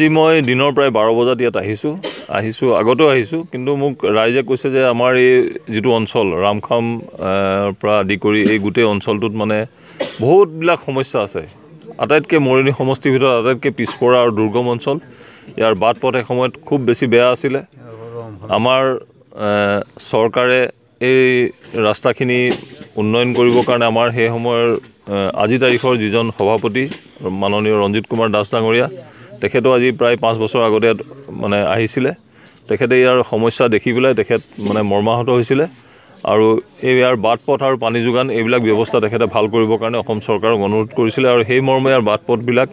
আজি মই দিনৰ প্ৰায় 12 বজাত ইয়াত আহিছোঁ আগতেও আহিছোঁ কিন্তু মোক ৰাইজে কৈছে যে আমাৰ এই যিটো অঞ্চল ৰামখাম পৰা আদি কৰি এই গোটেই অঞ্চলটোত মানে বহুতবিলাক সমস্যা আছে আটাইতকৈ মৰিনী সমষ্টিৰ ভিতৰত আটাইতকৈ পিছপৰা আৰু দুৰ্গম অঞ্চল ইয়াৰ বাট পথ সময়ত খুব বেছি বেয়া আছিল আমাৰ চৰকাৰে এই ৰাস্তাখিনি উন্নয়ন কৰিবৰ কাৰণে আমাৰ সেই সময়ৰ আজি তাৰিখৰ যিজন সভাপতি মাননীয় ৰঞ্জিত কুমাৰ দাস ডাঙৰীয়া তেখেতো আজি প্ৰায় 5 বছৰ আগতে মানে আহিছিলে তেখেতে ইয়াৰ সমস্যা দেখি পেলাই তেখেত মানে মৰ্মাহত হৈছিলে আৰু এই ইয়াৰ বাট পথ আৰু পানী যোগান এইবিলাক ব্যৱস্থা তেখেতে ভাল কৰিবৰ কাৰণে অসম চৰকাৰক অনুৰোধ কৰিছিলে আৰু সেই মৰ্মে ইয়াৰ বাট পথবিলাক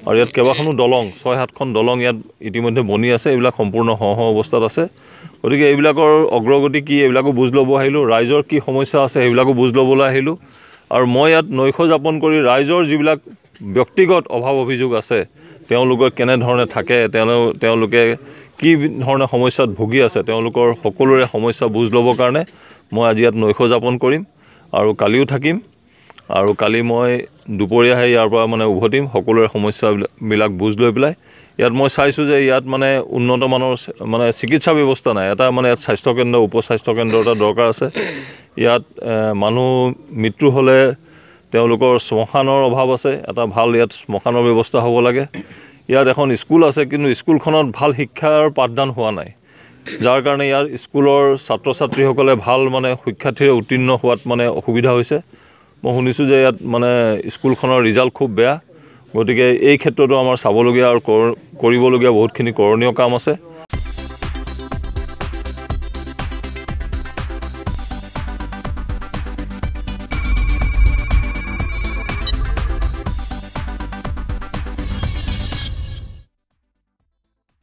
আৰু ইয়াত কেইবাখনো দলং 6-7খন দলং ইয়াত ইতিমধ্যে বনি আছে এইবিলাক সম্পূৰ্ণ অৱস্থাত আছে গতিকে এইবিলাকৰ অগ্ৰগতি কি এইবিলাকো বুজ ল'ব আহিলোঁ ৰাইজৰ কি সমস্যা আছে সেইবিলাকো বুজ ল'বলৈ আহিলোঁ আৰু মই ইয়াত নৈশ যাপন কৰি ৰাইজৰ যিবিলাক ব্যক্তিগত অভাৱ অভিযোগ আছে তেওঁলোকৰ কেনে ধৰণে থাকে তেওঁলোকে কি ধৰণে সমস্যাত ভুগি আছে তেওঁলোকৰ সকলোৰে সমস্যা বুজ ল'বৰ কাৰণে মই আজি ইয়াত নৈশ যাপন কৰিম আৰু কালিও থাকিম আৰু কালি মই দুপৰীয়াহে ইয়াৰ পৰা মানে উভতিম সকলোৰে সমস্যাবিলাক বুজ লৈ পেলাই ইয়াত মই চাইছোঁ যে ইয়াত মানে উন্নত মানৰ মানে চিকিৎসা ব্যৱস্থা নাই এটা মানে ইয়াত স্বাস্থ্য কেন্দ্ৰ উপস্বাস্থ্য কেন্দ্ৰ এটা দৰকাৰ আছে ইয়াত মানুহ মৃত্যু হ'লে তেওঁলোকৰ শ্মশানৰ অভাৱ আছে এটা ভাল ইয়াত শ্মশানৰ ব্যৱস্থা হ'ব লাগে ইয়াত এখন স্কুল আছে কিন্তু স্কুলখনত ভাল শিক্ষাৰ পাঠদান হোৱা নাই যাৰ কাৰণে ইয়াৰ স্কুলৰ ছাত্ৰ ছাত্ৰীসকলে ভাল মানে শিক্ষাৰ্থীৰে উত্তীৰ্ণ হোৱাত মানে অসুবিধা হৈছে মই শুনিছোঁ যে ইয়াত মানে স্কুলখনৰ ৰিজাল্ট খুব বেয়া গতিকে এই ক্ষেত্ৰতো আমাৰ চাবলগীয়া আৰু কৰিবলগীয়া বহুতখিনি কৰণীয় কাম আছে